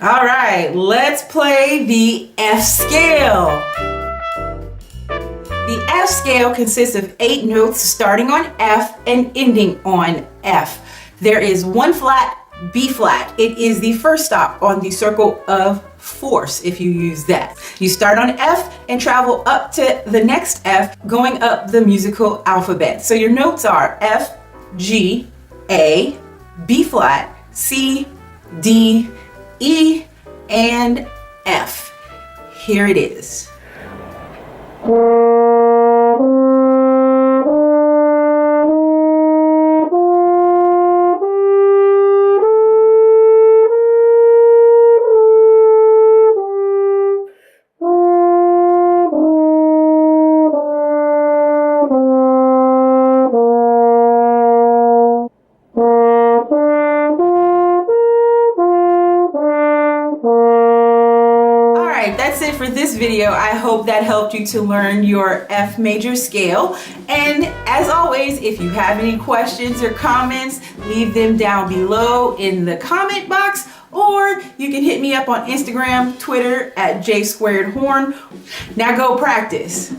All right, let's play the F scale. The F scale consists of 8 notes starting on F and ending on F. There is 1 flat, B flat. It is the first stop on the circle of force if you use that. You start on F and travel up to the next F, going up the musical alphabet. So your notes are F, G, A, B flat, C, D, E, and F. Here it is. That's it for this video. I hope that helped you to learn your F major scale. And as always, if you have any questions or comments, leave them down below in the comment box, or you can hit me up on Instagram, Twitter at J2Horn. Now go practice.